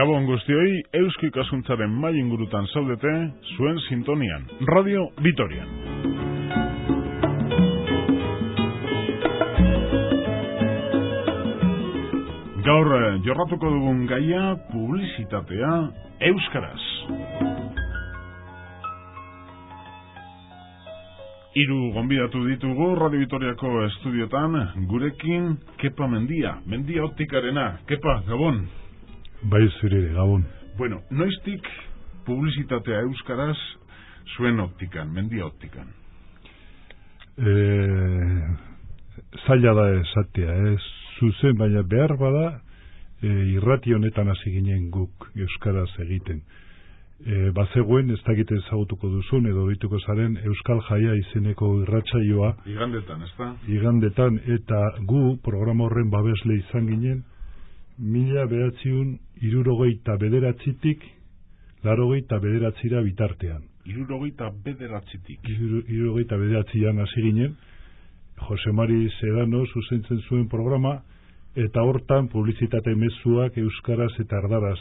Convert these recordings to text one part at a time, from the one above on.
Gabon guztioi, Eusko Ikaskuntzaren mai ingurutan zaudete, zuen sintonian, Radio Vitorian. Gaur jorratuko dugun gaia, publizitatea euskaraz. Hiru gonbidatu ditugu Radio Vitoriako estudiotan, gurekin Kepa Mendia optikarena. Kepa, Gabon. Bai, zure, Gabon. Bueno, noiztik publizitatea euskaraz zuen optikan, Mendia optikan? Zaila da esatea, zuzen, baina behar bada irrati honetan hasi ginen guk euskaraz egiten. Bazegoen, ez dakite ezagutuko duzun, edo dituko zaren Euskal Jaia izeneko irratsaioa. Igandetan, ez da? Igandetan, eta gu programa horren babesle izan ginen, 1969tik 89ra bitartean. 89tik hasi ginen, Jose Mari Sedano zuzentzen zuen programa, eta hortan publizitate mezuak euskaraz eta erdaraz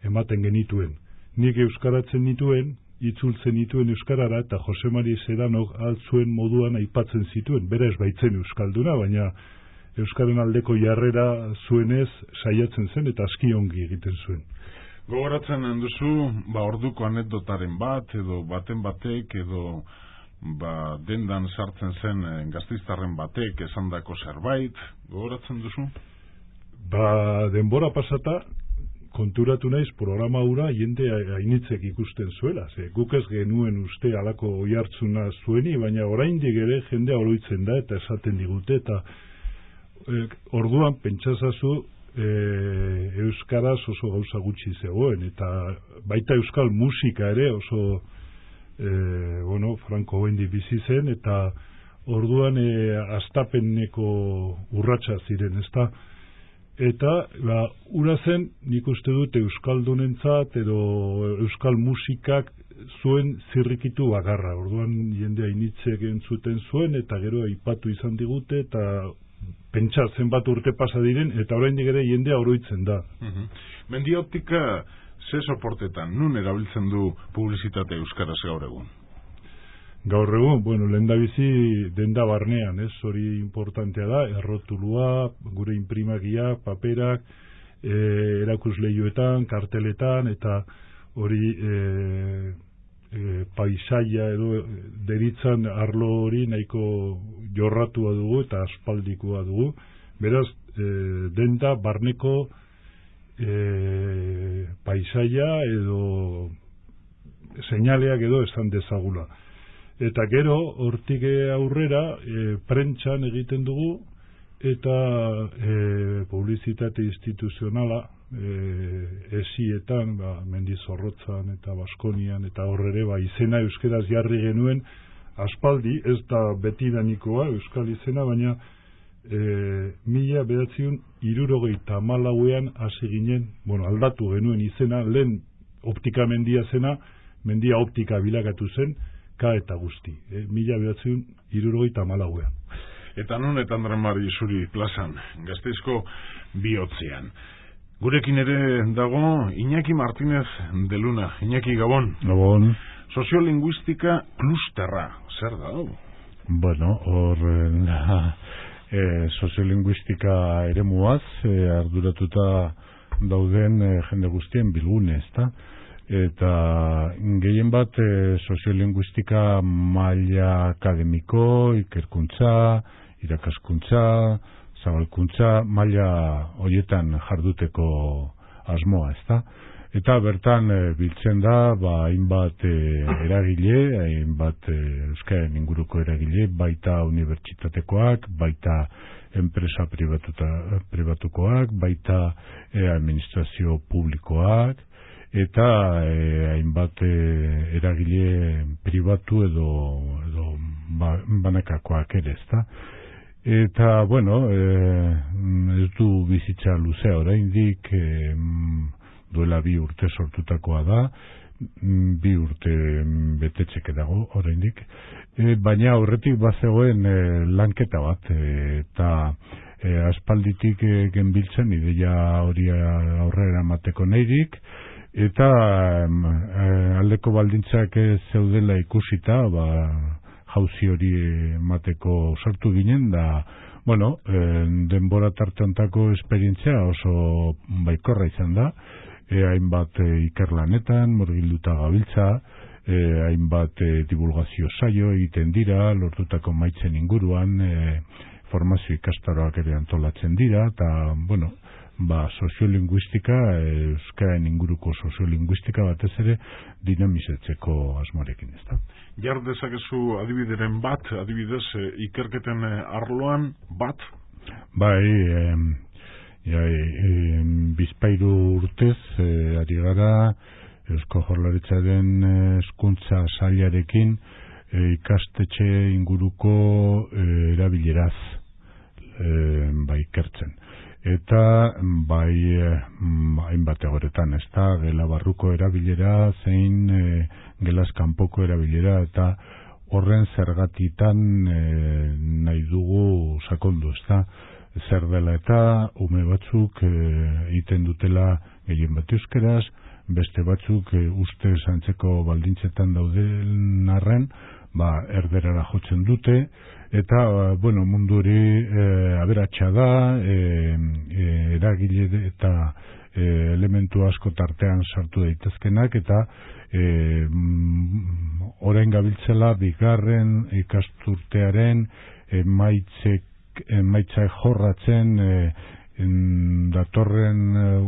ematen genituen. Nik euskaratzen nituen, itzultzen nituen euskarara, eta Jose Mari Sedanok altzuen moduan aipatzen zituen. Berez baitzen euskalduna, baina euskaren aldeko jarrera zuenez saiatzen zen eta aski ongi egiten zuen. Gogoratzen duzu, orduko anekdotaren bat, edo baten batek, edo dendan sartzen zen gasteiztarren batek esandako zerbait, gogoratzen duzu? Denbora pasata, konturatu naiz programa hura jende hainitzek ikusten zuela. Guk ez genuen uste alako oihartzuna zueni, baina oraindik ere jendea oroitzen da eta esaten digute, eta orduan pentsazazu euskaraz oso gauza gutxi zegoen, eta baita euskal musika ere oso Franco Bendi bizi zen, eta orduan astapeneko urratsa ziren, ezta? Eta ura zen, nik uste dut euskaldunentzat edo euskal musikak zuen zirrikitu bagarra. Orduan jendea initzek entzuten zuen, eta gero aipatu izan digute, eta pentsa zenbat urte pasa diren, eta oraindik ere jendea oroitzen da. Mendia optika ze soportetan, nun erabiltzen du publizitate euskaraz gaur egun? Gaur egun, lehendabizi denda barnean, hori importantea da, errotulua, gure imprimagia, paperak, erakusleioetan, karteletan, eta hori paisaia edo deritzan arlo hori nahiko jorratua dugu eta aspaldikoa dugu. Beraz, denda barneko paisaia edo seinaleak edo esan dezagula. Eta gero, hortik aurrera, prentxan egiten dugu, eta publizitate instituzionala, esietan, Mendizorrotzan eta Baskonian, eta horrere, izena euskeraz jarri genuen, aspaldi, ez da betidanikoa, euskal izena, baina 1974an hasi ginen, aldatu genuen izena, lehen optika Mendia zena, Mendia optika bilakatu zen, ka eta guzti, 1974an. Eta nun eta Andramari zuri plazan, Gasteizko bihotzean. Gurekin ere dago Iñaki Martínez de Luna. Iñaki, Gabon. Gabon. Soziolinguistika klusterra, zer da? Hor soziolinguistika eremuaz arduratuta dauden jende guztien bilgune, ezta? Eta gehien bat soziolinguistika maila akademiko, ikerkuntza, irakaskuntza, zabalkuntza, maila horietan jarduteko asmoa, ezta? Eta bertan biltzen da, hainbat eragile, hainbat euskaren inguruko eragile, baita unibertsitatekoak, baita enpresa pribatukoak, baita administrazio publikoak, eta hainbat eragile pribatu edo banakakoak ere, ezta? Eta, ez du bizitza luzea oraindik, duela 2 urte sortutakoa da, 2 urte betetzeke dago oraindik, baina aurretik bazegoen lanketa bat, eta aspalditik genbiltzen ideia hori aurrera emateko nahirik, eta aldeko baldintzak zeudela ikusita, jauzi hori emateko sortu ginen, da, bueno, denbora tarte hontako esperientzia oso baikorra izan da, hainbat ikerlanetan, murgilduta gabiltza, hainbat divulgazio saio egiten dira, lortutako maitzen inguruan, formazio ikastaroak ere antolatzen dira, eta, bueno, soziolinguistika, euskaren inguruko soziolinguistika batez ere dinamizatzeko asmorekin, ez da. Jar dezakezu adibideren bat, adibidez ikerketen arloan bat? Bai, bizpairu urtez ari gara Eusko Jaurlaritzaren hezkuntza sailarekin ikastetxe inguruko erabileraz ikertzen. Eta hainbat egoretan, ez da, gela barruko erabilera, zein gelaz kanpoko erabilera, eta horren zergatitan nahi dugu sakondu, ez da, zer dela eta ume batzuk egiten dutela gehien bat euskeraz, beste batzuk uste zantzeko baldintzetan dauden arren, erderara jotzen dute, eta, bueno, mundu hori aberatsa da, eragile eta elementu asko tartean sartu daitezkenak, eta orain gabiltzela bigarren ikasturtearen emaitzak jorratzen datorren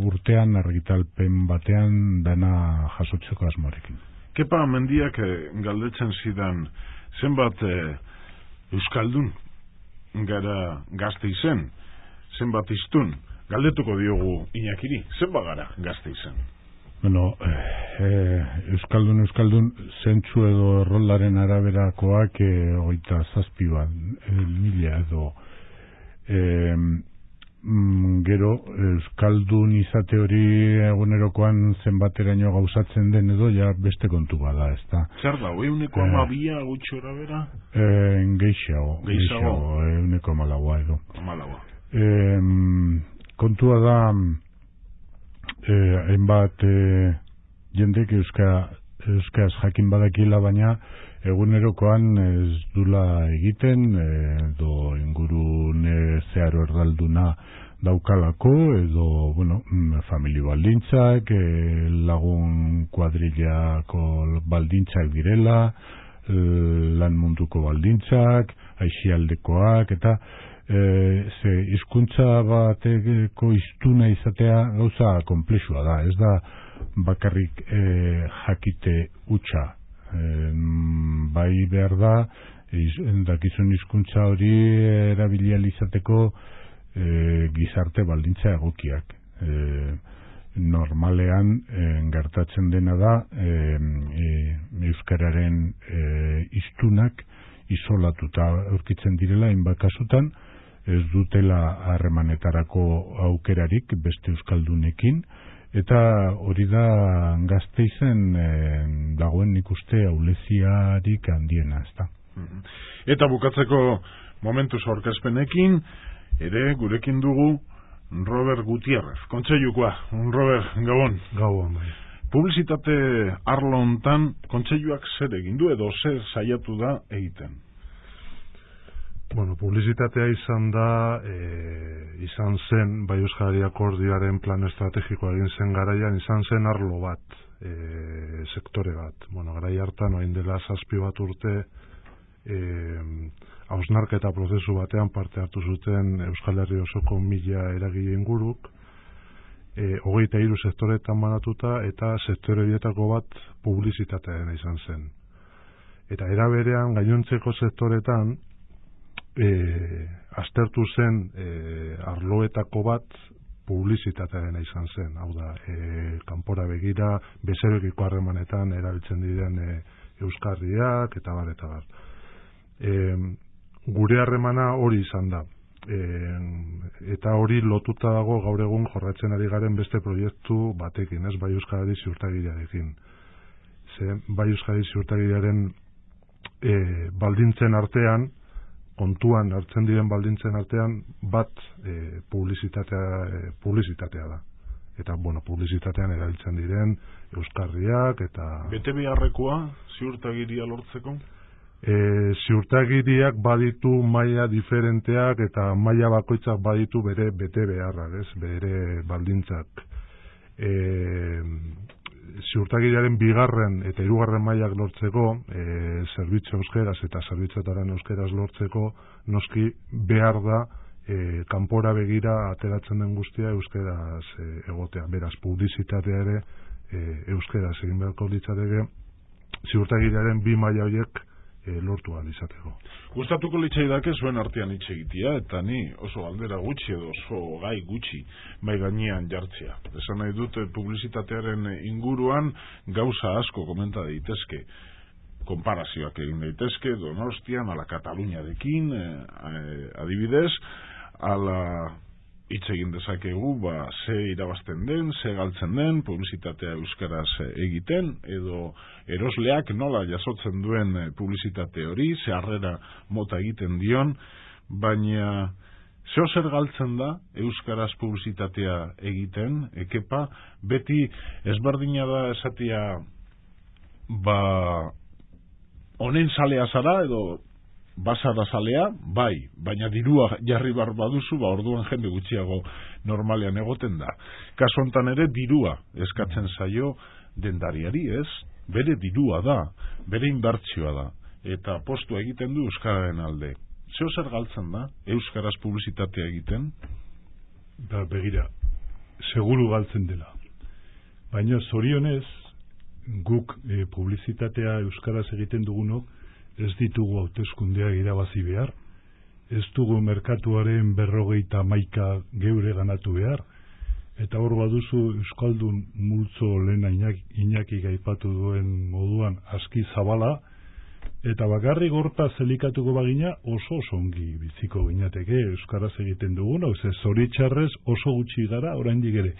urtean argitalpen batean dana jasotzeko asmorekin. Kepa Mendiak galdetzen zidan, zenbat euskaldun gara Gasteizen, zenbat hiztun, galdetuko diogu Iñakiri, zenbat gara Gasteizen? Bueno, euskaldun zentzu edo erroldaren araberakoak 27.000 edo gero euskaldun izate hori egunerokoan zenbateraino gauzatzen den edo ja beste kontu bada, ez da. Zer da, 12 gutxora bera? Gehiago, 12 edo. Kontua da hainbat jendek euskaz jakin badakila, baina egunerokoan ez dula egiten, edo ingurune zeharo erdalduna daukalako, edo, bueno, famili baldintzak, lagun kuadrillako baldintzak direla, lan munduko baldintzak, aixialdekoak, eta hizkuntza bateko hiztuna izatea gauza konplexua da, ez da bakarrik jakite hutsa. Bai behar da, dakizun hizkuntza hori erabilial izateko gizarte baldintza egokiak. Normalean gertatzen dena da euskararen hiztunak isolatuta aurkitzen direla hainbat kasutan, ez dutela harremanetarako aukerarik beste euskaldunekin, eta hori da Gasteizen dagoen nik uste auleziarik handiena, ez da. Eta bukatzeko momentuz aurkezpenekin, ere gurekin dugu Robert Gutierrez, kontseilukoa. Robert, gabon. Gabon, bai. Publizitate arlo hontan kontseiluak zer egin du edo zer saiatu da egiten? Bueno, publizitatea izan zen, bai Euskarari akordioaren plan estrategikoa egin zen garaian, izan zen arlo bat, sektore bat. Bueno, garai hartan, orain dela 7 urte, hausnarketa prozesu batean parte hartu zuten Euskal Herri osoko 1000 eragile inguruk, 23 sektoretan banatuta, eta sektore horietako bat publizitatearen izan zen. Eta era berean gainontzeko sektoretan aztertu zen arloetako bat publizitatearen izan zen. Hau da, kanpora begira, bezeroekiko harremanetan erabiltzen diren euskarriak, eta bar, eta bar. Gure harremana hori izan da. Eta hori lotuta dago gaur egun jorratzen ari garen beste proiektu batekin, ez, bai Euskarari ziurtagilearekin. Bai Euskarari ziurtagilearen baldintzen artean kontuan hartzen diren baldintzen artean bat publizitatea da. Eta, publizitatean erabiltzen diren euskarriak eta... Bete beharrekoa ziurtagiria lortzeko? Ziurtagiriak baditu maila diferenteak eta maila bakoitzak baditu bere bete beharrak, bere baldintzak. Ziurtagiriaren bigarren eta hirugarren mailak lortzeko, zerbitzu euskeraz eta zerbitzuetaren euskeraz lortzeko, noski behar da kanpora begira ateratzen den guztia euskeraz egotea. Beraz, publizitatea ere euskeraz egin beharko litzateke, ziurtagiriaren bi maila horiek lortu ahal izateko. Gustatuko litzaidake zuen artean hitz egitea, eta ni oso galdera gutxi edo oso gai gutxi mai gainean jartzea. Esan nahi dute publizitatearen inguruan gauza asko komenta daitezke. Konparazioak egin daitezke, Donostian, ala Kataluniarekin, adibidez, ala hitz egin dezakegu, ze irabazten den, ze galtzen den, publizitatea euskaraz egiten, edo erosleak nola jasotzen duen publizitate hori, ze harrera mota egiten dion, baina zeo zer galtzen da euskaraz publizitatea egiten, ekepa, beti ezberdina da esatia honen zalea zara, edo basara zalea, bai, baina dirua jarri bar baduzu, orduan jende gutxiago normalean egoten da. Kasu hontan ere dirua eskatzen zaio dendariari, ez? Bere dirua da, bere inbertsioa da, eta postua egiten du euskararen alde. Zeo zer galtzen da, euskaraz publizitatea egiten? Begira, seguru galtzen dela. Baina zorionez, guk publizitatea euskaraz egiten dugunok, ez ditugu hauteskundeak irabazi behar, ez dugu merkatuaren 51 geure ganatu behar, eta hor baduzu euskaldun multzo lehena Iñakik aipatu duen moduan aski zabala, eta bakarrik hortaz elikatuko bagina oso ongi biziko ginateke euskaraz egiten dugun, zoritxarrez oso gutxi gara oraindik ere.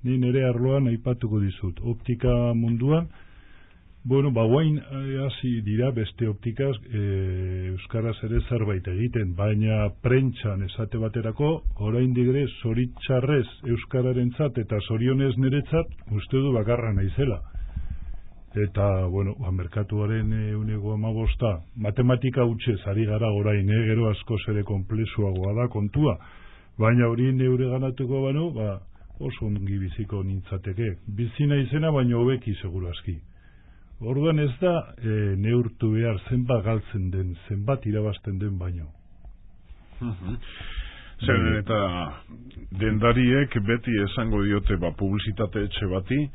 Ni nire arloan aipatuko dizut, optika munduan, guain hasi dira beste optikaz euskaraz ere zerbait egiten, baina prentxan esate baterako, oraindik ere zoritxarrez euskararentzat eta zorionez niretzat uste du bakarra naizela. Eta, merkatuaren 15%, matematika hutsez ari gara orain, gero askoz ere konplexuagoa da kontua, baina hori neure ganatuko oso ongi biziko nintzateke. Bizi naizena baina hobeki seguru aski. Orduan ez da neurtu behar zenbat galtzen den, zenbat irabazten den baino. Zer eta dendariek beti esango diote publizitate etxe bati,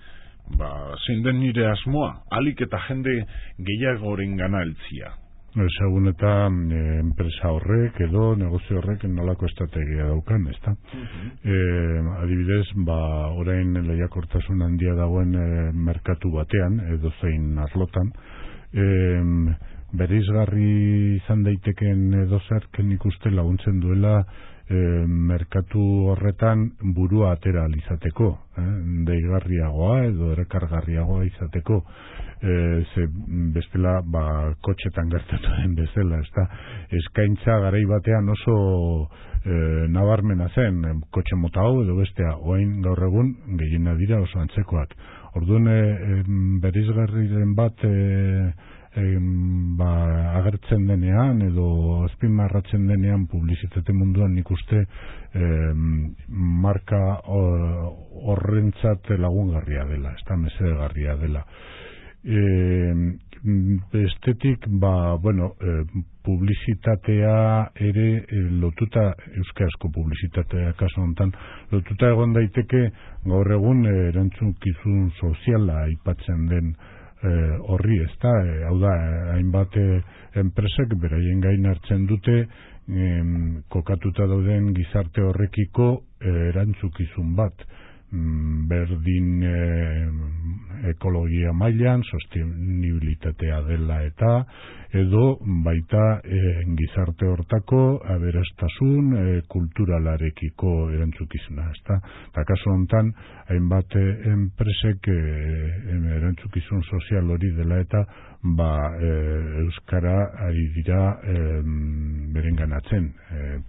zein den nire asmoa, alik eta jende gehiagoren gana eltzia. Segun eta enpresa horrek edo negozio horrek nolako estrategia daukan, ezta? Adibidez, orain lehiakortasun handia dagoen merkatu batean, edo zein arlotan, bereizgarri izan daiteken edo zerken ikuste laguntzen duela merkatu horretan burua atera alizateko, deigarriagoa edo erekargarriagoa izateko, bestela kotxetan gertatu den bezala, eskaintza garai batean oso nabarmena zen, kotxe mota hau edo bestea, orain gaur egun gehiena dira oso antzekoak. Orduan bereizgarriren bat agertzen denean edo azpimarratzen denean publizitate munduan nik uste marka horrentzat lagungarria dela, mesedegarria dela. Bestetik publizitatea ere lotuta, euskarazko publizitatea kasu honetan lotuta egon daiteke gaur egun erantzukizun soziala aipatzen den horri, hau da, hainbat enpresek beraien gain hartzen dute kokatuta dauden gizarte horrekiko erantzukizun bat. berdin ekologia mailan, sostenibilitatea dela eta edo baita gizarte hortako aberastasun kulturalarekiko erantzukizuna, ezta? Eta kasu honetan, hainbat enpresek erantzukizun sozial hori dela eta euskara ari dira berenganatzen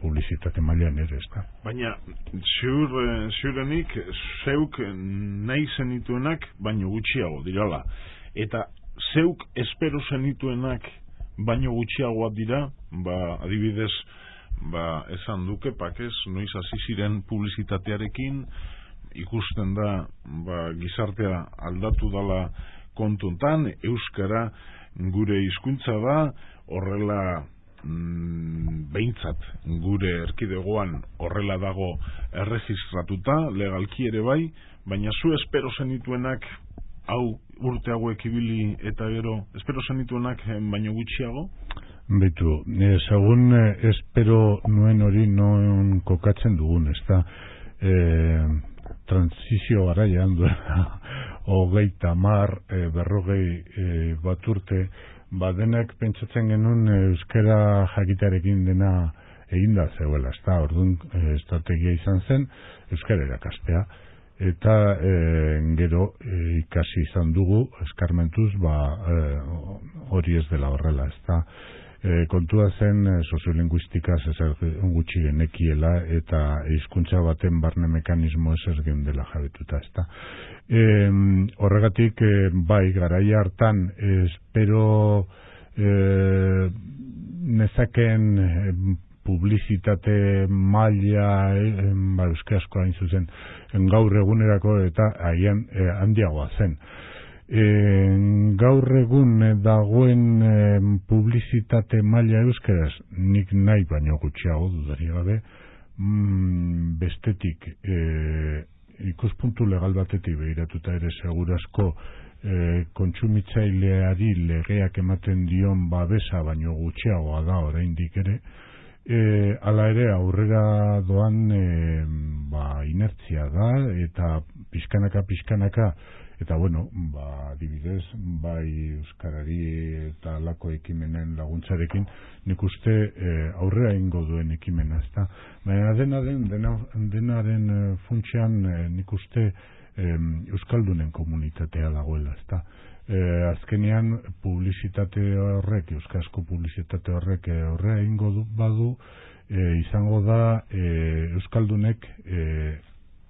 publizitate mailan ere, ezta? Baina, ziurenik, zeuk nahi zenituenak, baino gutxiago dirala. Eta zeuk espero zenituenak baino gutxiagoa dira, adibidez, esan duke, pakez, noiz hasi ziren publizitatearekin, ikusten da, gizartea aldatu dala kontuntan, euskara gure hizkuntza da, horrela behintzat gure erkidegoan horrela dago erregistratuta, legalki ere bai, baina zu espero zenituenak hau urte hauek ibili eta gero espero zenituenak baino gutxiago? Beitu, segun espero nuen hori non kokatzen dugun, ez da transizio garaian duela 30, 40 bat urte, denak pentsatzen genuen euskara jakitearekin dena eginda zegoela, ez da, orduan estrategia izan zen euskara erakastea, eta gero ikasi izan dugu eskarmentuz hori ez dela horrela, ez da. Kontua zen soziolinguistika ezer gutxi genekiela eta hizkuntza baten barne mekanismo ez geundela jabetuta, ez da. Horregatik, bai, garaia hartan espero nezakeen publizitate maila euskarazkoa hain zuzen gaur egunerako eta agian handiagoa zen. Gaur egun dagoen publizitate maila euskaraz nik nahi baino gutxiago dudari gabe, bestetik ikuspuntu legal batetik behiratuta ere segurazko kontsumitzaileari legeak ematen dion babesa baino gutxiagoa da oraindik ere, hala ere aurrera doan inertzia da eta pixkanaka eta bueno, adibidez, bai euskarari eta lako ekimenen laguntzarekin, nik uste aurrera ingo duen ekimena, ezta. Baina denaren funtsean nik uste euskaldunen komunitatea dagoela, ezta. Azkenean publizitate horrek, euskarazko publizitate horrek aurrera ingo badu, izango da euskaldunek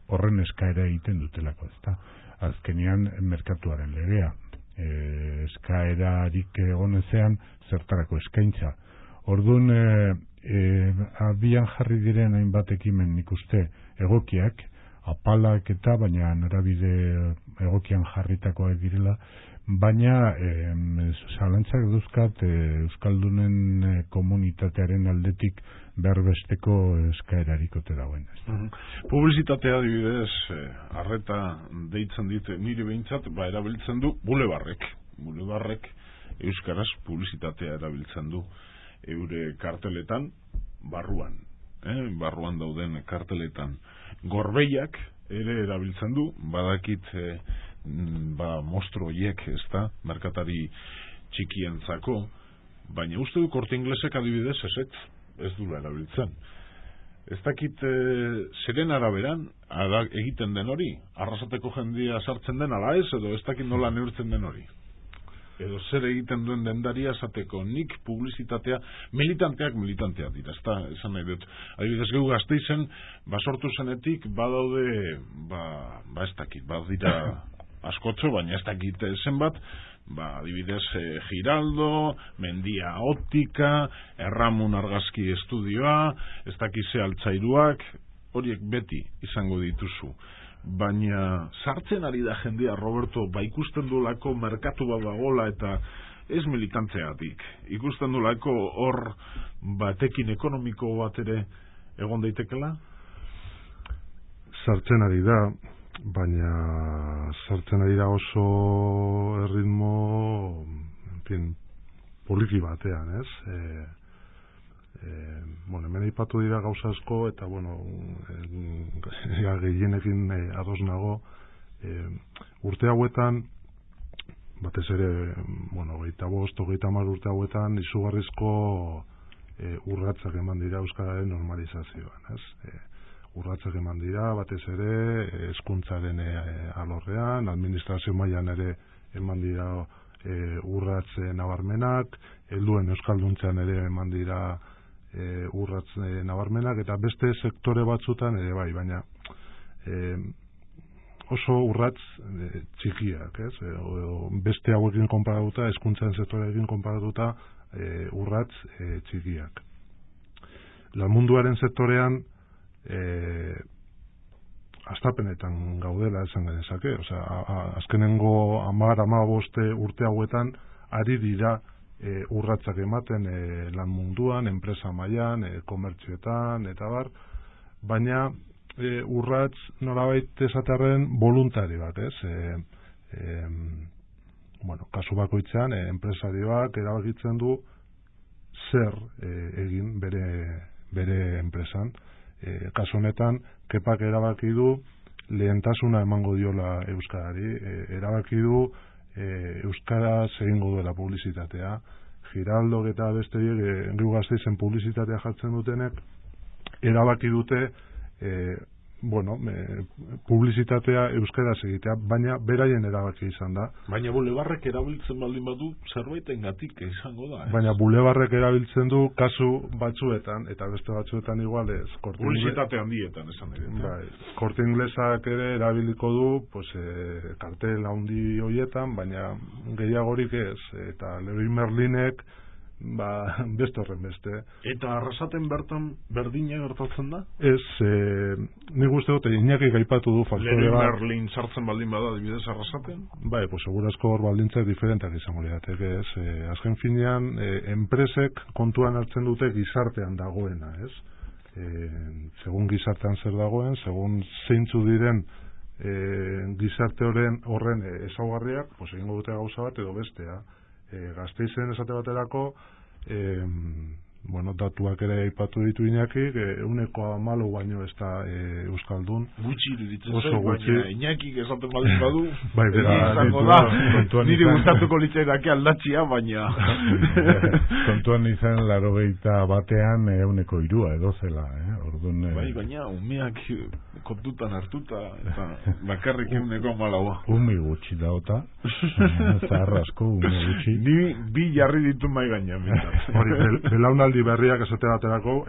horren eskaera egiten dutelako, ezta. Azkenean merkatuaren legea. Eskaerarik egonezean zertarako eskaintza. Orduan, abian jarri diren hainbat ekimen nik uste egokiak, apalak eta baina norabide egokian jarritakoak direla, baina zalantzak duzkat euskaldunen komunitatearen aldetik berbesteko eskaerarik ote dagoen. Publizitatea adibidez, arreta deitzen dit nire behintzat, erabiltzen du bulebarrek euskaraz publizitatea erabiltzen du eure karteletan barruan dauden karteletan. Gorbeiak ere erabiltzen du, badakit mostro hiek, ez da, merkatari txikientzako, baina uste du Korte Inglesek adibidez ez dula erabiltzen. Ez dakit zeren araberan egiten den hori, arrasateko jendia sartzen den ala ez, edo ez dakit nola neurtzen den hori. Edo zer egiten duen dendaria esateko nik publizitatea, militanteak dira, ez da, esan nahi dut. Adibidez gehu Gasteizen, sortu zenetik, badaude, ez dakit, badira askotxo, baina ez dakit zenbat, adibidez Giraldo, Mendia Optika, Erramun Argazki Estudioa, ez dakize Altzairuak, horiek beti izango dituzu. Baina sartzen ari da jendea, Roberto, ikusten duelako merkatu bat dagoela eta ez militantzeatik. Ikusten duelako hor batekin ekonomiko bat ere egon daitekela? Sartzen ari da, baina sartzen ari da oso erritmo poliki batean, ez? Hemen aipatu dira gauza asko, eta, gehienekin ados nago, urte hauetan, batez ere, 25-30 urte hauetan, izugarrizko urratsak eman dira euskararen normalizazioan, ez? Urratsak eman dira, batez ere, hezkuntzaren alorrean, administrazio mailan ere eman dira urratz nabarmenak, helduen euskalduntzean ere eman dira urratz nabarmenak, eta beste sektore batzutan ere bai, baina oso urratz txikiak, ez? Beste hauekin konparatuta, hezkuntzaren sektoreekin konparatuta, urratz txikiak. Lan munduaren sektorean astapenetan gaudela esan genezake, azkenengo 10-15 urte hauetan ari dira urratsak ematen lan munduan, enpresa mailan, komertzioetan eta bar, baina urratz nolabait esaterren voluntari bat, ez? Kasu bakoitzean enpresarioak erabakitzen du zer egin bere enpresan. Kasu honetan, Kepak erabaki du lehentasuna emango diola euskarari, erabaki du euskaraz egingo duela publizitatea. Giraldok eta beste Herri Gasteizen publizitatea jartzen dutenek erabaki dute publizitatea euskaraz egitea, baina beraien erabaki izan da. Baina bulebarrek erabiltzen baldin badu zerbaitengatik izango da. Baina bulebarrek erabiltzen du kasu batzuetan, eta beste batzuetan igual ez. Publizitate handietan esan ere. Korte Inglesak ere erabiliko du kartel handi hoietan, baina gehiagorik ez. Eta Leroy Merlinek beste horren beste. Eta Arrasaten bertan berdina gertatzen da? Ez, nik uste dut, Iñakik aipatu du faktore bat. Leroy Merlin sartzen baldin bada, adibidez Arrasaten? Segurazko hor baldintzak diferentak izango lirateke, ez? Azken finean, enpresek kontuan hartzen dute gizartean dagoena, ez? Segun gizartean zer dagoen, segun zeintzu diren gizarte horren ezaugarriak, egingo dute gauza bat edo bestea. Gasteizen esate baterako datuak ere aipatu ditu Iñakik, 1,4 baino ez da euskaldun. Gutxi iruditzen oso gutxi. Baina Iñakik esaten baldin badu izango da, niri gustatuko litzaidake aldatxia, baina kontuan izan 81 1,3 edo zela, baina umeak kontutan hartuta eta bakarrik 1,4. Ume gutxi daota zaharrasko ume gutxi. Ni bi jarri ditu mai gainean. Belaunaldi berriak esate baterako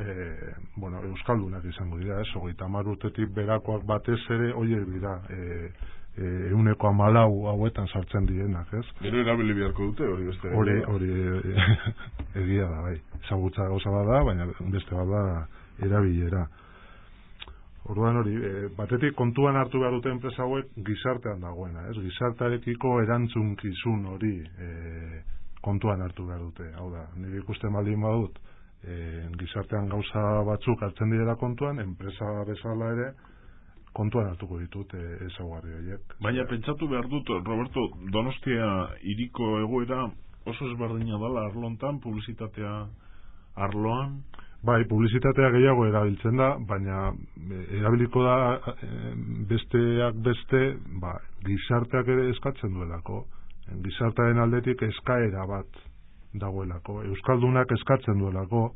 euskaldunak izango dira, 30 urtetik berakoak batez ere horiek dira 1,4 hauetan sartzen direnak, ez? Gero erabili beharko dute hori beste. Hori egia da, bai. Ezagutza gauza bada, baina beste bada erabilera. Orduan hori, batetik kontuan hartu behar dute enpresa hauek gizartean dagoena, ez? Gizartarekiko erantzunkizun hori kontuan hartu behar dute. Hau da, nire ikusten baldin badut, gizartean gauza batzuk hartzen direla kontuan, enpresa bezala ere kontuan hartuko ditut ezaugarri horiek. Baina pentsatu behar dut, Roberto, Donostia hiriko egoera oso ezberdina dela arlontan, publizitatea arloan? Bai, publizitatea gehiago erabiltzen da, baina erabiliko da besteak beste, gizarteak ere eskatzen duelako. Gizartearen aldetik eskaera bat dagoelako. Euskaldunak eskatzen duelako,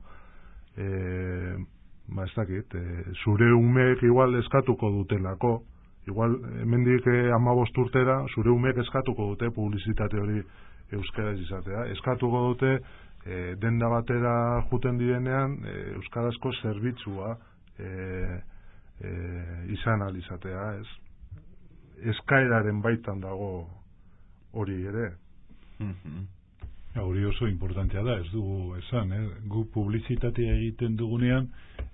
ez dakit, zure umeek igual eskatuko dutelako, igual hemendik 15 urtera, zure umeek eskatuko dute publizitate hori euskaraz izatea. Eskatuko dute denda batera juten direnean euskarazko zerbitzua izan alizatea, ez? Eskaeraren baitan dago hori ere. Hori oso importantea da, ez dugu esan, gu publizitatea egiten dugunean,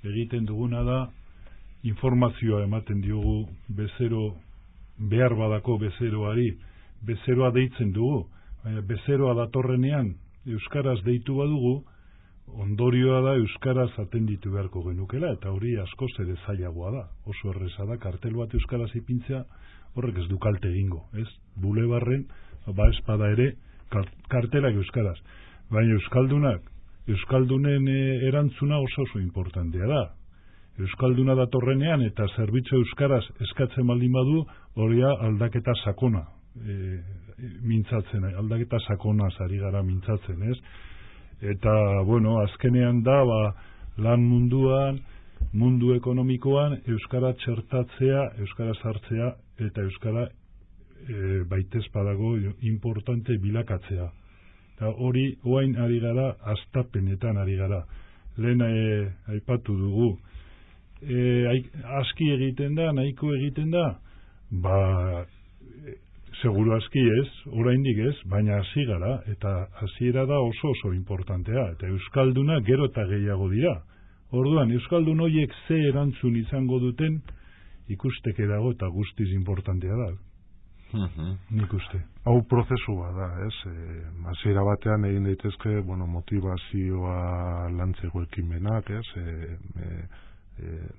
egiten duguna da informazioa ematen diogu bezero, behar badako bezeroari, bezeroa deitzen dugu, bezeroa datorrenean euskaraz deitu badugu, ondorioa da euskaraz atenditu beharko genukela, eta hori askoz ere zailagoa da. Oso erreza da, kartel bat euskaraz ipintzea, horrek ez du kalte egingo, ez? Bulebarren, espada ere, kartelak euskaraz. Baina euskaldunak Euskaldunen erantzuna oso importantea da. Euskalduna datorrenean eta zerbitzu euskaraz eskatzen baldin badu, hori aldaketa sakona mintzatzen, aldaketa sakona ari gara mintzatzen, ez? Eta, bueno, azkenean da, lan munduan, mundu ekonomikoan, euskara txertatzea, euskara sartzea, eta euskara baitez padago importante bilakatzea. Eta hori, oain ari gara, hastapenetan ari gara. Lehen aipatu dugu, aski egiten da, nahiko egiten da, seguru aski ez, oraindik ez, baina hasi gara, eta hasiera da oso importantea, eta euskalduna gero eta gehiago dira. Orduan, euskaldun horiek ze erantzun izango duten, ikusteke dago eta guztiz importantea da. Nik uste. Hau prozesua da, ez? Hasiera batean egin daitezke, motivazioa lantzeko ekimenak, ez?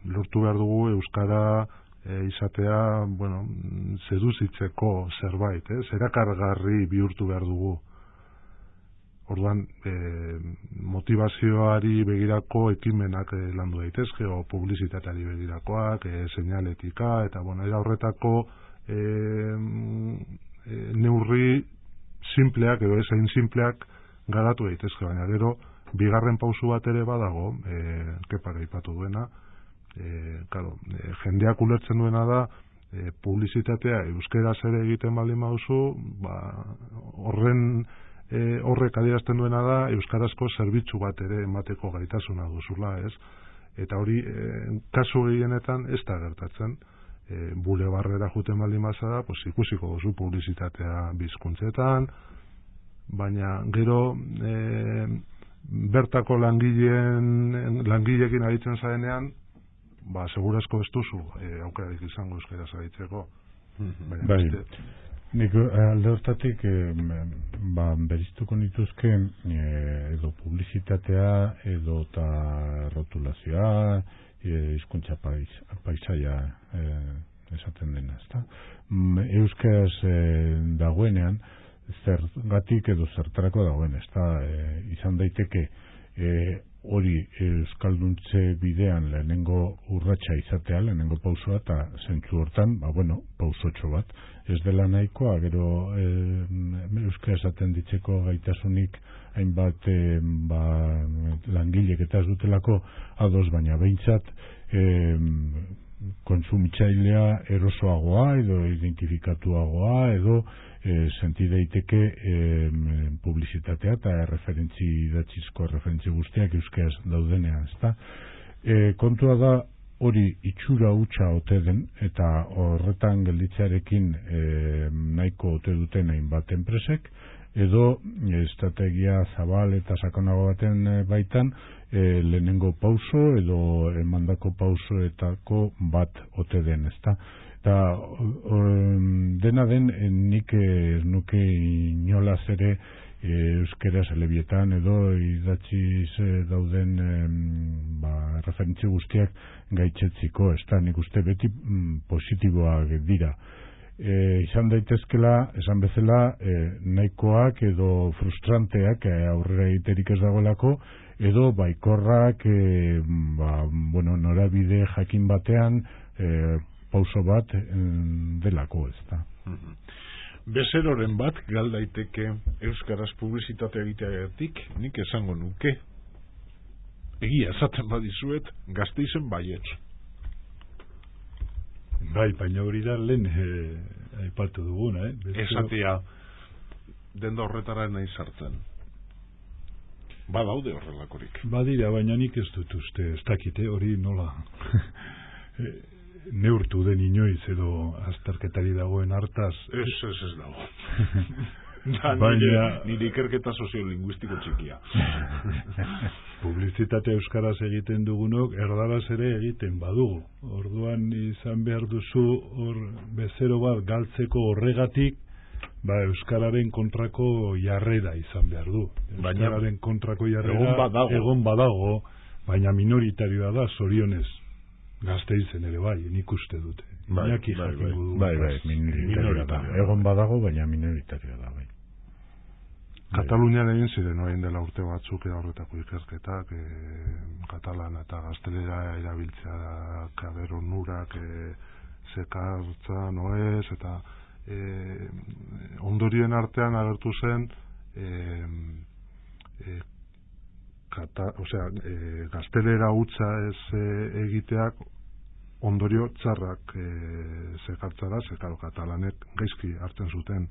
Lortu behar dugu euskara izatea, seduzitzeko zerbait, ez? Erakargarri bihurtu behar dugu. Orduan, motivazioari begirako ekimenak landu daitezke, o publizitateari begirakoak, seinaletika, eta era horretako neurri simpleak edo ezain simpleak garatu daitezke, baina gero bigarren pausu bat ere badago, Kepak aipatu duena, jendeak ulertzen duena da, publizitatea euskeraz ere egiten baldin baduzu, horrek adierazten duena da euskarazko zerbitzu bat ere emateko gaitasuna duzula, ez? Eta hori, kasu gehienetan ez da gertatzen. Bulebarrera juten baldin bazara, ikusiko duzu publizitatea bizkuntzetan, baina gero bertako langileekin aritzen zarenean, segurazko ez duzu aukerarik izango euskaraz aritzeko. Nik alde hortatik beriztuko nituzke edo publizitatea edo eta rotulazioa, hizkuntza paisaia esaten dena, ezta? Euskaraz dagoenean, zergatik edo zertarako dagoen, ezta? Izan daiteke hori euskalduntze bidean lehenengo urratsa izatea, lehenengo pausua, eta zentzu hortan, pausotxo bat. Ez dela nahikoa, gero euskara esaten ditzeko gaitasunik hainbat langilek eta ez dutelako ados, baina behintzat kontsumitzailea erosoagoa edo identifikatuagoa edo senti daiteke publizitatea eta idatzizko referentzi guztiak euskaraz daudenean, ezta? Kontua da hori itxura hutsa ote den eta horretan gelditzearekin nahiko ote duten hainbat enpresek edo estrategia zabal eta sakonago baten baitan lehenengo pauso edo emandako pausoetako bat ote den, ezta? Eta dena den nik nuke inolaz ere euskaraz elebietan edo idatziz dauden referentzi guztiak gaitzetziko, ezta? Nik uste beti positiboak dira. Izan daitezkela, esan bezala, nahikoak edo frustranteak aurrera egiterik ez dagoelako, edo baikorrak norabide jakin batean pauso bat delako, ezta. Bezeroren bat gal daiteke euskaraz publizitatea egiteagatik, nik esango nuke. Egia esaten badizuet, Gasteizen baietz. Bai, baina hori da lehen aipatu duguna, Esatea, denda horretara nahi sartzen. Badaude horrelakorik. Badira, baina nik ez dut uste, ez dakite, hori nola neurtu den inoiz edo azterketari dagoen hartaz. Ez dago. Nire ikerketa soziolinguistiko txikia. Publizitate euskaraz egiten dugunok, erdaraz ere egiten badugu. Orduan izan behar duzu bezero bat galtzeko horregatik, euskararen kontrako jarrera izan behar du. Euskararen kontrako jarrera egon badago, baina minoritarioa da, zorionez. Gasteizen ere bai, nik uste dute. Bai, minoritarioa da. Egon badago, baina minoritarioa da, bai. Katalunian egin ziren orain dela urte batzuk horretako ikerketak, katalana eta gaztelera erabiltzea kabero nurak, zekartza, noez, eta ondorien artean agertu zen gaztelera hutsa ez egiteak ondorio txarrak zekartzara, zekaro katalanek gaizki hartzen zuten.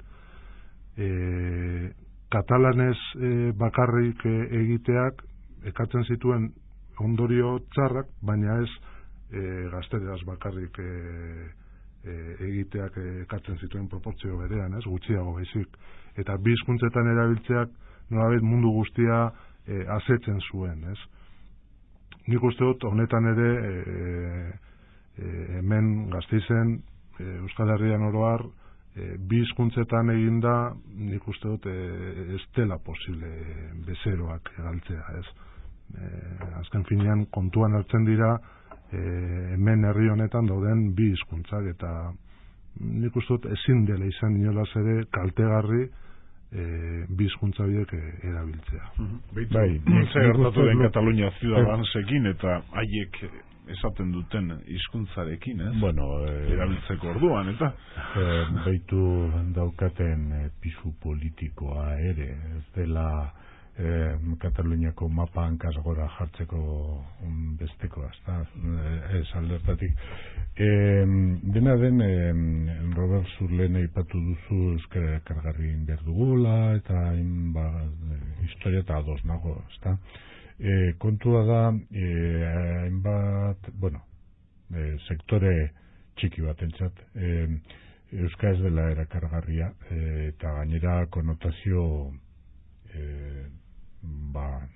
Katalanez bakarrik egiteak ekartzen zituen ondorio txarrak, baina ez gazteleraz bakarrik egiteak ekartzen zituen proportzio berean, ez, gutxiago baizik. Eta bi hizkuntzetan erabiltzeak nolabait mundu guztia asetzen zuen, ez. Nik uste dut honetan ere hemen Gasteizen, Euskal Herrian oro har, bi hizkuntzetan eginda, nik uste dut ez dela posible bezeroak galtzea, ez. Azken finean kontuan hartzen dira hemen herri honetan dauden bi hizkuntzak, eta nik uste dut ezin dela izan inolaz ere kaltegarri bi hizkuntza horiek erabiltzea. Bai, zer gertatu den Katalunia Ciudadansekin eta haiek esaten duten hizkuntzarekin, ez? Bueno, erabiltzeko orduan, eta beitu daukaten pisu politikoa ere, ez dela Kataluniako mapa hankaz gora jartzeko bestekoa, ez aldertatik. Dena den, Robert Zurlen aipatu duzu euskara kargarri behar dugula, eta historia eta ados nago, ezta? Kontua da, hainbat, sektore txiki bat entzat, euskara ez dela erakargarria, eta gainera konotazio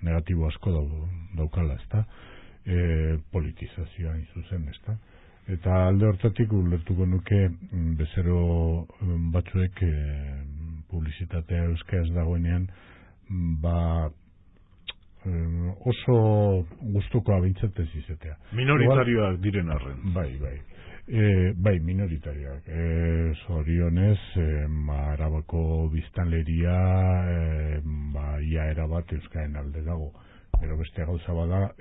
negatibo asko daukala, ezta? Politizazioa zuzen, ezta? Eta alde hortatik ulertuko nuke bezero batzuek publizitatea euskaraz dagoenean oso gustukoa bintzat ez izatea. Minoritarioak diren arren. Bai, minoritarioak. Zorionez, Arabako biztanleria ia erabat euskaren alde dago. Pero beste gauza bada,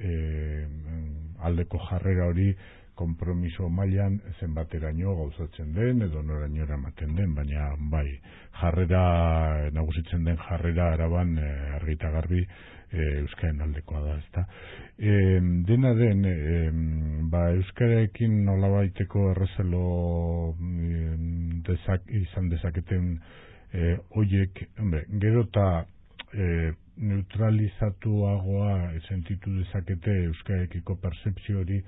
aldeko jarrera hori konpromiso mailan zenbateraino gauzatzen den, edo noraino eramaten den, baina bai, jarrera, nagusitzen den jarrera Araban argita garbi euskaren aldekoa da, ezta. Dena den, euskararekin nolabaiteko errezelo izan dezaketen hoiek, gero eta neutralizatuagoa sentitu dezakete euskararekiko percepzio hori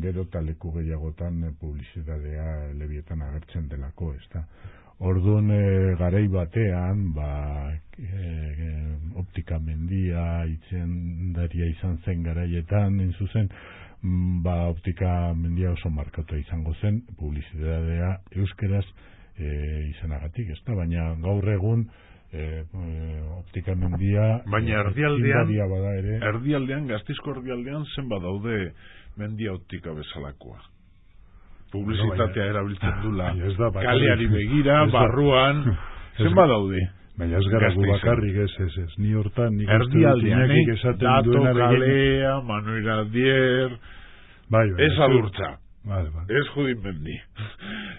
gero eta leku gehiagotan publizitatea lebietan agertzen delako, ezta. Orduan garai batean, optika mendia itzendaria izan zen garaietan, zuzen, optika mendia oso markatua izango zen, publizitatea euskeraz izanagatik, ezta, baina gaur egun optika mendia baina erdialdean, Gasteizko erdialdean zenbat daude mendia optika bezalakoa. Publizitatea erabiltzen dula kaleari begira, barruan, zenbat daude? Baina ez gara gu bakarrik, ez. Ni hortan, nik erdialdean, Dato, Kalea, Manuel Aldier, ez adurtza, ez Judin Mendi,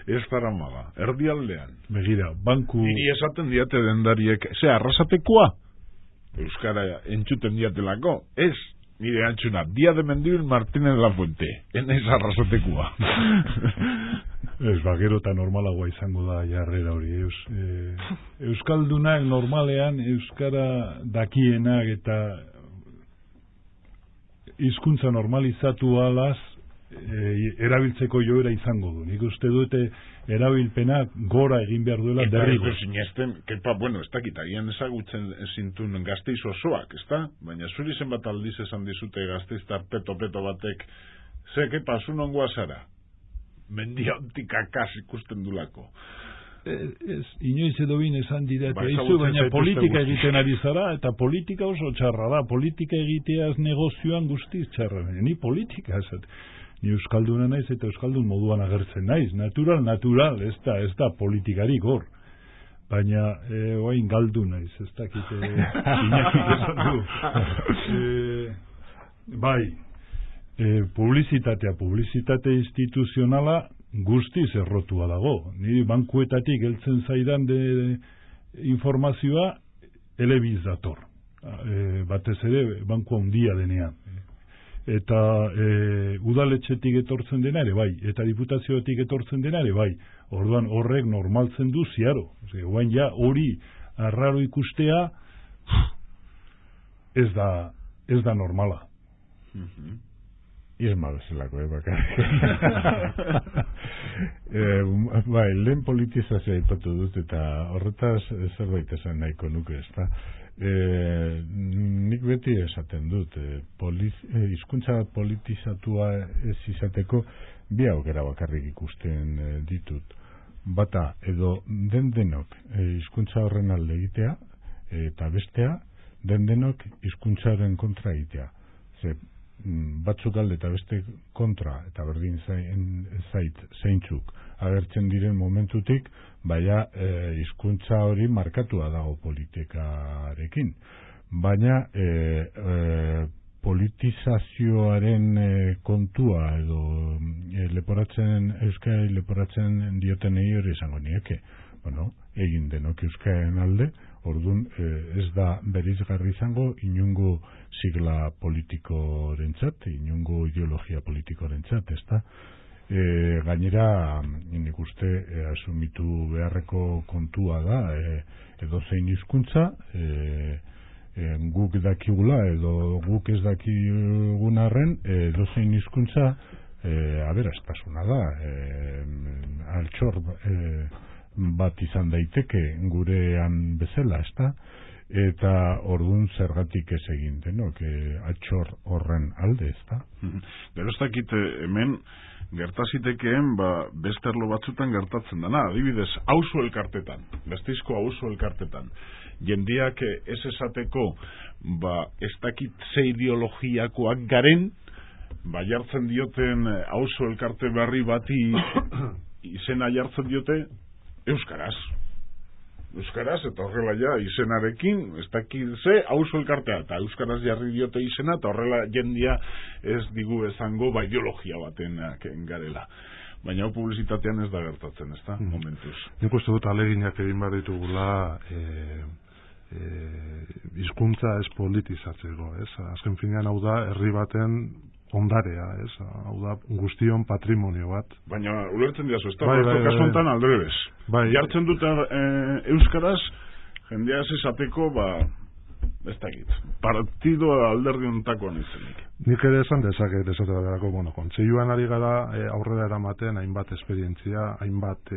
ez Taramala, erdialdean. Begira, banku... Niri esaten diate dendariek, arrasatekoa? Euskara entzuten diatelako, ez. Nire antxuna, Dia de Mendibil Martínez de la Fuente, enaiz arrasatekoa. Ez, gero eta normalagoa izango da jarrera hori. Euskaldunak normalean euskara dakienak eta hizkuntza normalizatu alaz erabiltzeko joera izango du. Nik uste dute erabilpenak gora egin behar duela derrigo. Eta sinesten, ez dakit, agian ezagutzen zintun Gasteiz osoak, ezta? Baina zuri zenbat aldiz esan dizute Gasteiztar peto batek, kepa, zu nongoa zara? Mendia ontikakaz ikusten dulako. Ez, inoiz edo bin esan didate, baina politika egiten ari zara, eta politika oso txarra da, politika egiteaz negozioan guztiz txarra, ni politika esat. Ni euskalduna naiz eta euskaldun moduan agertzen naiz, natural, ez da politikarik hor. baina oain galdu naiz, ez dakite Iñaki esan du. Bai, publizitate instituzionala guztiz errotua dago. Niri bankuetatik heltzen zaidan informazioa elebiz dator. Batez ere, banku handia denean. Eta udaletxetik etortzen dena ere bai, eta diputazioetik etortzen dena ere bai. Orduan horrek normaltzen du ziaro. Oain ja hori arraro ikustea ez da normala. Irma bezalako, bakarrik. Bai, lehen politizazioa ipatu dut, eta horretaz zerbait esan nahiko nuke, ezta? Nik beti esaten dut, hizkuntza politizatua ez izateko bi aukera bakarrik ikusten ditut. Bata, edo denok hizkuntza horren alde egitea, eta bestea, denok hizkuntzaren kontra egitea. Batzuk alde eta beste kontra, eta berdin zait zeintzuk agertzen diren momentutik, baina hizkuntza hori markatua dago politikarekin. Baina politizazioaren kontua edo euskara leporatzen diotenei hori esango nieke. Bueno, egin denok euskaren alde, orduan ez da bereizgarri izango inungo sigla politikorentzat, inungo ideologia politikorentzat, ezta? Gainera, nik uste asumitu beharreko kontua da, edozein hizkuntza, guk dakigula edo guk ez dakigun arren, edozein hizkuntza aberastasuna da, altxor bat izan daiteke gurean bezala, ezta? Eta orduan zergatik ez egin denok altxor horren alde, ezta? Gero ez dakit hemen gertazitekeen beste arlo batzutan gertatzen dana, adibidez, auzo elkartetan, Gasteizko auzo elkartetan, jendeak ez esateko ez dakit ze ideologiakoak garen, jartzen dioten auzo elkarte berri bati izena jartzen diote euskaraz, eta horrela ja izenarekin, ez dakit ze, auzo elkartea, eta euskaraz jarri diote izena, eta horrela jendia ez digu ezango ideologia baten garela. Baina publizitatean ez da gertatzen, ez da, momentuz. Nik uste dut aleginak egin behar ditugula hizkuntza ez politizatzeko, ez? Azken finean hau da, herri baten ondarea, ez? Hau da, guztion patrimonio bat. Baina, ulertzen diazu, ez da, kasuntan aldrebez. Jartzen dut euskaraz, jendea ez esateko, ez dakit, partido alderdi ontakoan izenik. Nik ere esan dezaket esaterako, kontseiluan ari gara aurrera eramaten hainbat esperientzia, hainbat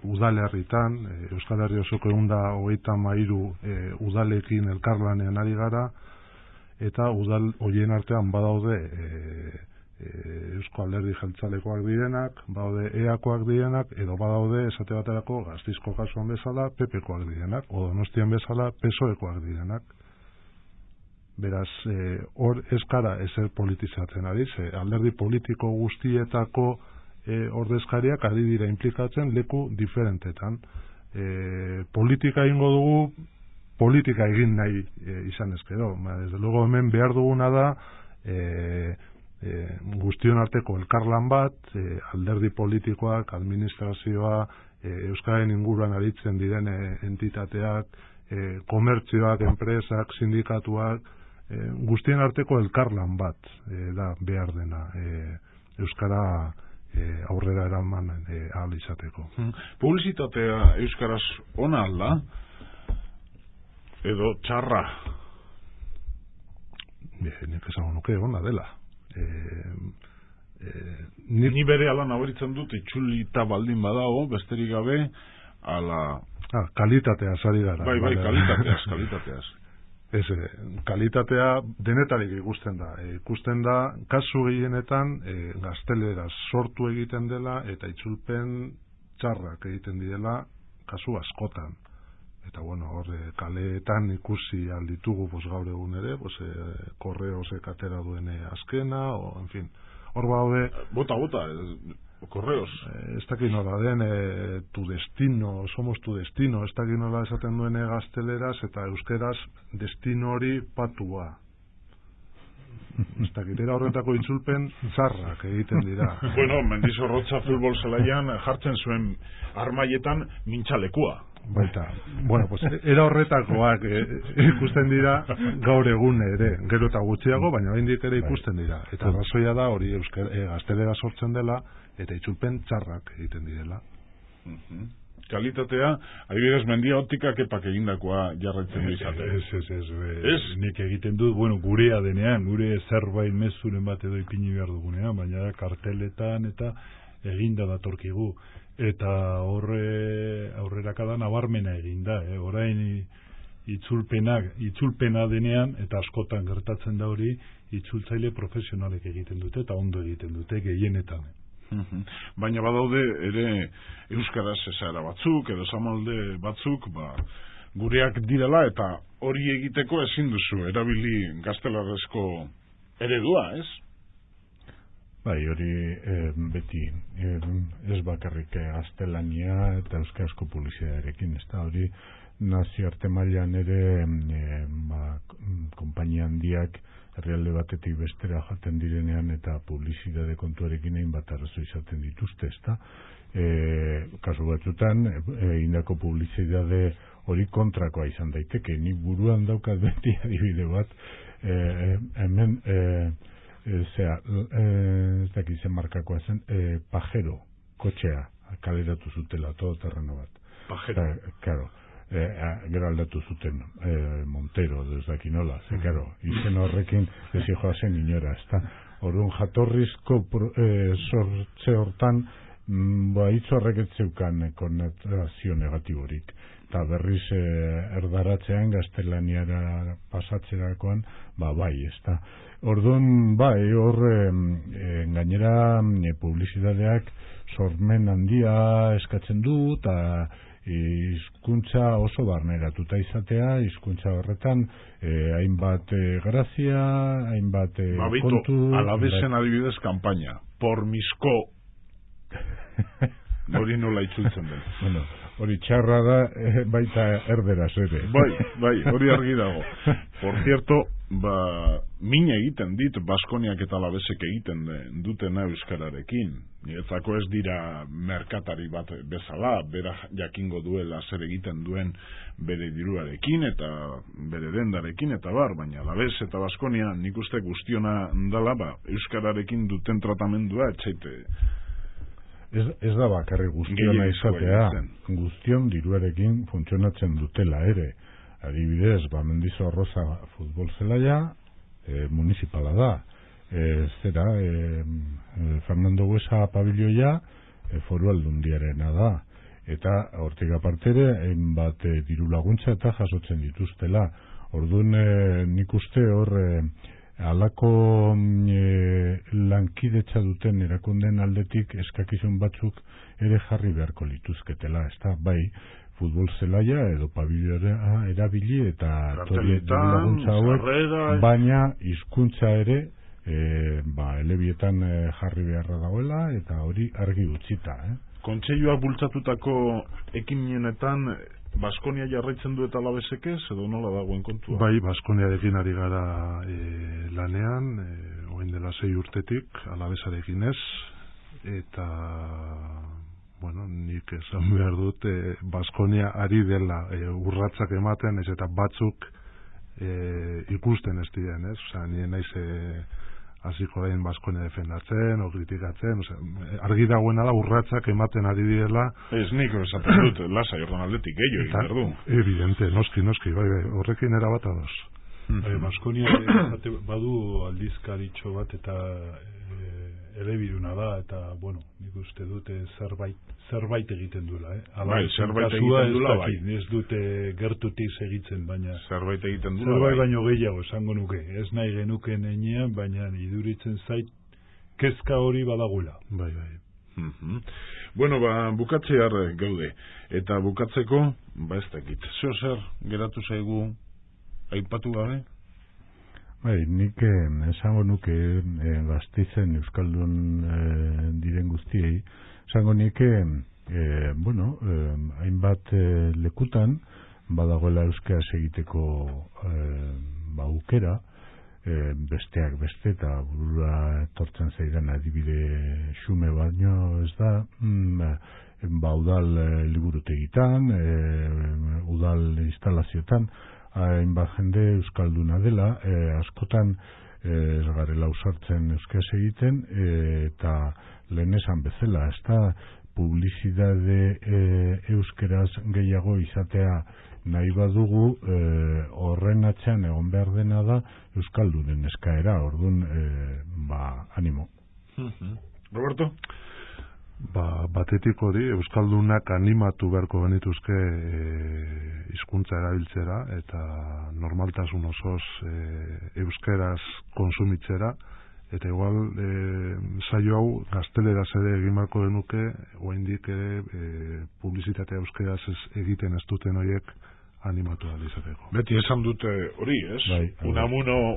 udalerritan, Euskal Herri osoko 133 udalekin elkarlanean ari gara, eta udal horien artean badaude Eusko Alderdi Jeltzalekoak direnak, badaude EAkoak direnak, edo badaude esate baterako Gasteizko kasuan bezala PPkoak direnak, o Donostian bezala PSOEkoak direnak. Beraz, hor eskara ezer politizatzen ari, alderdi politiko guztietako ordezkariak ari dira implikatzen leku diferentetan. Politika egingo dugu, politika egin nahi izan ezkero. Desde luego hemen behar duguna da guztion arteko elkarlan bat, alderdi politikoak, administrazioa, Euskararen inguruan aritzen diren entitateak, komertzioak, enpresak, sindikatuak, guztien arteko elkarlan bat da behar dena Euskara aurrera eraman ahal izateko. Publizitatea euskaraz ona alda edo txarra? Nik esango nuke ona dela. Ni bere ala nabaritzen dut itxulita baldin badago, besterik gabe ala... kalitatea sari gara. Bai, kalitateaz. Kalitatea denetarik ikusten da. Ikusten da, kasu gehienetan gaztelera sortu egiten dela eta itzulpen txarrak egiten direla kasu askotan. Eta hor kaleetan ikusi alditugu gaur egun ere, korreosek atera duen azkena, en fin. Hor baude... Bota, Correos. Ez dakit nola den, tu destino, somos tu destino, ez dakit nola esaten duen gazteleraz, eta euskeraz destino hori patua. Ez dakit, era horretako itzulpen txarrak egiten dira. Bueno, Mendizorrotza futbol zelaian jartzen zuen armaietan mintxalekua. Baita, bueno, pues era horretakoak ikusten dira gaur egun ere, gero eta gutxiago, baina oraindik ere ikusten dira. Eta arrazoia da hori gaztelera sortzen dela eta itzulpen txarrak egiten direla. Kalitatea, adibidez, Mendia Optikak epak egindakoa jarraitzen du izate. Ez, nik egiten dut, bueno, gurea denean, gure zerbait mezuren bat edo ipini behar dugunean, baina karteletan eta eginda datorkigu. Eta aurrerakada nabarmena eginda, orain itzulpena denean, eta askotan gertatzen da hori, itzultzaile profesionalek egiten dute, eta ondo egiten dute, gehienetan. Baina badaude ere euskaraz esara batzuk edo zamalde batzuk gureak direla, eta hori egiteko ezin duzu erabili gaztelarrezko eredua, ez? Bai, hori beti ez bakarrik gaztelania eta euskarazko publizitatearekin, ez da hori nazioarte mailan ere konpainia handiak herrialde batetik bestera jaten direnean eta publizitate kontuarekin hainbat arazo izaten dituzte, ezta? Kasu batzutan indako publizitate hori kontrakoa izan daiteke. Nik buruan daukat beti adibide bat, hemen ez dakizen markakoa zen, Pajero kotxea kaleratu zutela, todoterreno bat. Pajero? Claro. Gero aldatu zuten Montero, desdakinola, karo, izen horrekin ezi joazen inora, ezta. Orduan jatorrizko sortze hortan hitz horrek ez zeukan konnotazio negatiborik. Eta berriz erdaratzean gaztelaniara pasatzerakoan, bai, ezta. Orduan, bai, hor gainera publizitateak sormen handia eskatzen du, eta hizkuntza oso barneratuta izatea, hizkuntza horretan hainbat grazia, hainbat kontu... Alabesen adibidez kanpaina, por misko hori nola itzultzen den. Bueno, hori txarra da baita erderaz ere. Bai, hori argi dago. Por cierto, mina egiten dit Baskoniak eta Alabesek egiten dutena euskararekin. Niretzako ez dira merkatari bat bezala, bera jakingo duela zer egiten duen bere diruarekin eta bere dendarekin eta baina Alabes eta Baskonia nik uste guztiona dala euskararekin duten tratamendua etxaite. Ez da bakarri guztiona izatea, guztion diruarekin funtzionatzen dutela ere. Adibidez, Mendizorroza futbol zelaia municipala da. Zera, Fernando Buesa pabilloia foru aldundiarena da. Eta hortik apartere, hainbat diru laguntza eta jasotzen dituztela. Orduan nik uste hor halako lankidetza duten erakunden aldetik eskakizun batzuk ere jarri beharko lituzketela, ezta? Bai, futbol zelaia edo pabilloa erabili eta laguntza hauek, baina hizkuntza ere elebietan jarri beharra dagoela eta hori argi utzita. Kontseiluak bultzatutako ekimenetan Baskonia jarraitzen du eta Alabesek ez, edo nola dagoen kontua? Bai, Baskoniarekin ari gara lanean, orain dela 6 urtetik, Alabesarekin ez, eta bueno, nik esan behar dut Baskonia ari dela urratsak ematen, ez eta batzuk ikusten ez diren, ez? Osa, nien naiz hasiko dain Baskonia defendatzen o kritikatzen, argi dagoena da urratsak ematen ari direla. Ez nik esaten dut, lasa jordan aldetik gehiago egin behar du. Evidente, noski, bai, horrekin erabat ados. Baskonia badu aldizkaritxo bat eta elebiduna da, eta, bueno, nik uste dute zerbait egiten duela, Bai, zerbait egiten duela, bai. Ez dute gertutik segitzen, baina... Zerbait egiten duela, zerbait baino gehiago, esango nuke. Ez nahi genuken enean, baina iduritzen zait, kezka hori badagula. Bai. Bueno, bukatzear gaude. Eta bukatzeko, ez dakit. Zer geratu zaigu aipatu gabe? Bai, nik esango nuke Gasteizen euskaldun diren guztiei, esango nike, hainbat lekutan badagoela euskaraz egiteko aukera, besteak beste eta burura etortzen zaidan adibide xume baino ez da, udal liburutegitan, udal instalazioetan, hainbat jende euskalduna dela, askotan ez garela ausartzen euskaraz egiten, eta lehen esan bezala, ez da publizidade euskaraz gehiago izatea nahi badugu, horren atzean egon behar dena da euskaldunen eskaera, orduan animo. Roberto? Batetik hori, euskaldunak animatu beharko genituzke hizkuntza erabiltzera eta normaltasun osoz euskaraz konsumitzera, eta igual saio hau gazteleraz ere egin beharko genuke, oraindik ere publizitatea euskaraz egiten ez duten horiek animatu ahal izateko. Beti esan dute hori, ez? Bai,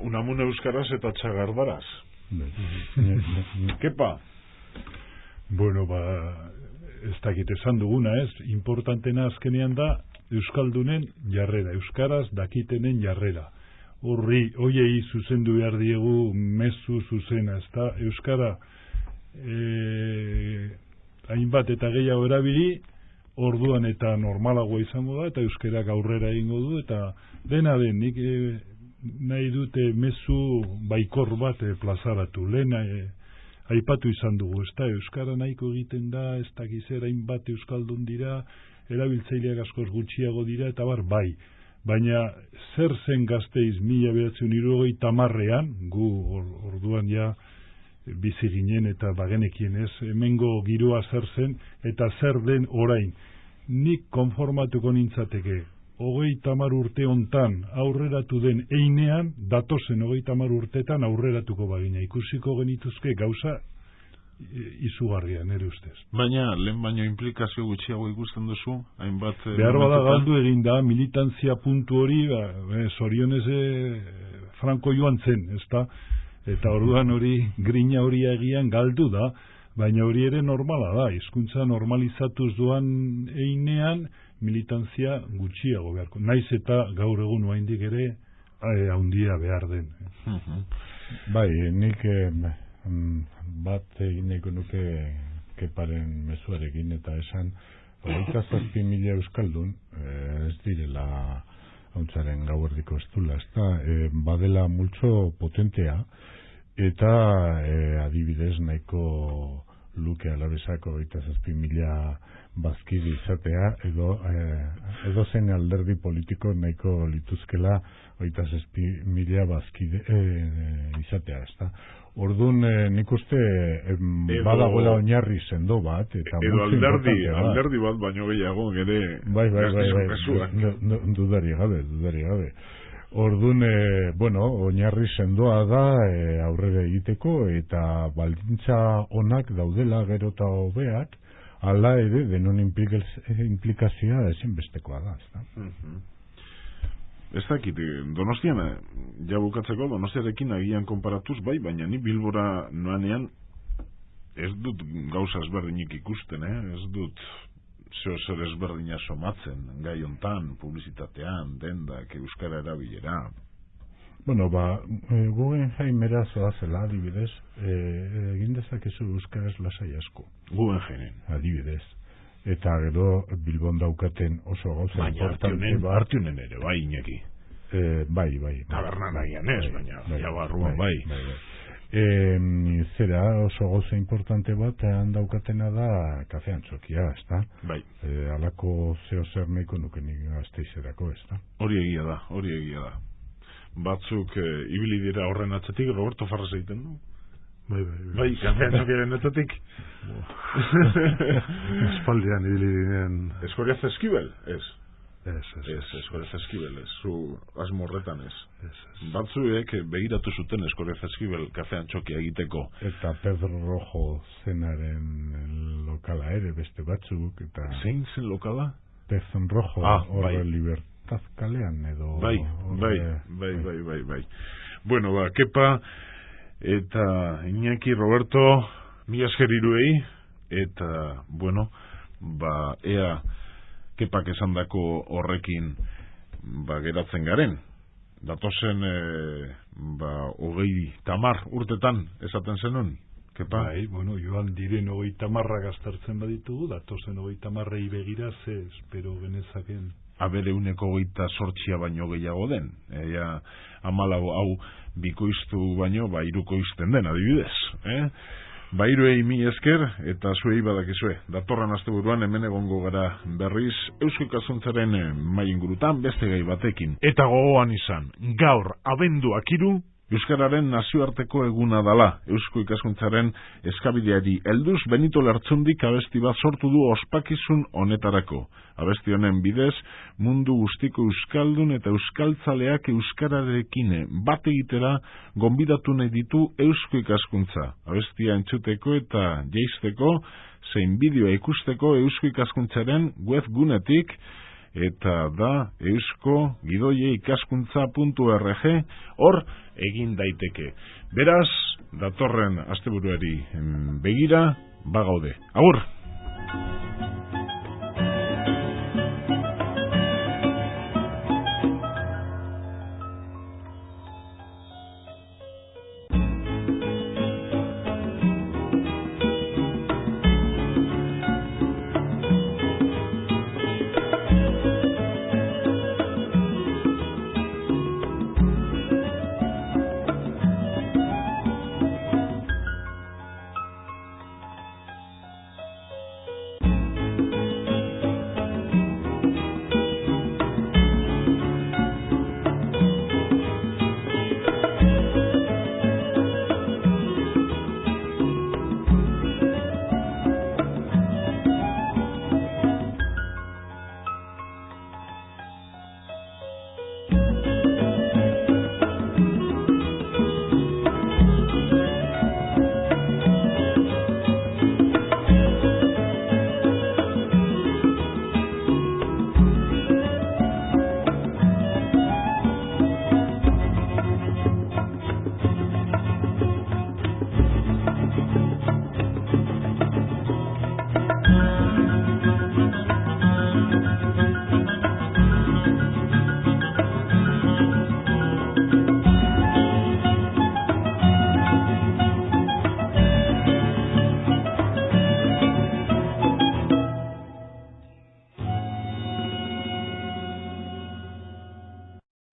unamuno euskaraz eta txagardaraz. Kepa? Bueno, ez dakit esan duguna, ez? Importantena azkenean da euskaldunen jarrera, euskaraz dakitenen jarrera. Hoiei zuzendu behar diegu mezu zuzena, ezta? Euskara hainbat eta gehiago erabili, orduan eta normalagoa izango da, eta euskarak aurrera egingo du, eta dena den, nik nahi dute mezu baikor bat plazaratu. Lehen aipatu izan dugu, ezta? Euskara nahiko egiten da, ez dakizera hainbat euskaldun dira, erabiltzaileak askoz gutxiago dira, eta bai. Baina zer zen Gasteiz 1970ean, gu orduan ja bizi ginen eta bagenekien ez, hemengo giroa zer zen eta zer den orain. Nik konformatuko nintzateke 30 urte hontan aurreratu den einean, datozen 30 urtetan aurreratuko bagina. Ikusiko genituzke gauza izugarria, nire ustez. Baina, lehen baino implikazio gutxiago ikusten duzu, hainbat... Behar bada galdu egin da, militantzia puntu hori, zorionez Franco joan zen, ezta? Eta orduan hori, grina hori egian galdu da, baina hori ere normala da, hizkuntza normalizatuz doan einean, militantzia gutxiago beharko. Naiz eta gaur egun oraindik ere handia behar den. Bai, nik... bat egin nahiko nuke Keparen mezuarekin eta esan 27.000 euskaldun ez direla hauntzaren gauerdiko estula, ez da badela multzo potentea eta adibidez nahiko luke alabesako 27.000 bazkide izatea edo zen alderdi politiko nahiko lituzkela 27.000 bazkide izatea, ez da. Orduan nik uste badagoela oinarri sendo bat eta edo alderdi bat baino gehiago ere bai dudari gabe orduan oinarri sendoa da aurrera egiteko eta baldintza onak daudela gero eta hobeak hala ere denon implikazioa ezinbestekoa da, ezta? Ez dakit, Donostian, ja bukatzeko, Donostiarekin agian konparatuz, bai, baina ni Bilbora noanean ez dut gauza ezberdinik ikusten, ez dut zer ezberdina somatzen, gai hontan, publizitatean, dendak, euskara erabilera. Bueno, Guggenheimera zoazela, adibidez, egin dezakezu euskaraz lasai asko. Guggenheimen. Adibidez. Eta gero Bilbon daukaten oso gauza importante. Artiunen ere, bai, Iñaki. Bai. Tabernan agian ez, baina jabarruan, bai. Zera oso gauza importante bat daukatena da kafe antzokia, ez da? Bai. Alako zeo zer nahiko nukenik Gasteizerako, ez da? Hori egia da. Batzuk ibili dira horren atzetik, Roberto Farras egiten du? Bai, kafe antzokiaren atzetik? Espaldian ibili dinen... Escoriaz Eskibel, ez? Ez, Eskibel, ez, zu asmorretan ez. Batzuek begiratu zuten Escoriaz Eskibel kafe antzokia egiteko. Eta Pedro Rojo zenaren lokala ere, beste batzuk, eta... Zein zen lokala? Pedro Rojo, bai. Libertad kalean edo... Bai. Bueno, Kepa eta Iñaki, Roberto, mila esker hiruei, eta, bueno, ea Kepak esandako horrekin geratzen garen. Datozen 30 urtetan esaten zenun, Kepa? Bai, bueno, joan diren 30 gaztartzen baditugu, datozen 30 begira ze espero genezaken. Abere 28 baino gehiago den. Ea 14 hau bikoiztu baino, 3 koizten den, adibidez. Hiruei mila esker, eta zuei badakizue. Datorren asteburuan hemen egongo gara berriz Eusko Ikaskuntzaren mahai ingurutan beste gai batekin. Eta gogoan izan, gaur abenduak 3 Euskararen nazioarteko eguna dala. Eusko Ikaskuntzaren eskabideari helduz Benito Lertxundik abesti bat sortu du ospakizun honetarako. Abesti honen bidez, mundu guztiko euskaldun eta euskaltzaleak euskararekin bat egitera gonbidatu nahi ditu Eusko Ikaskuntza. Abestia entzuteko eta jaisteko, zein bideoa ikusteko Eusko Ikaskuntzaren webgunetik, eta da eusko-ikaskuntza.org, hor egin daiteke. Beraz, datorren asteburuari begira, bagaude. Agur!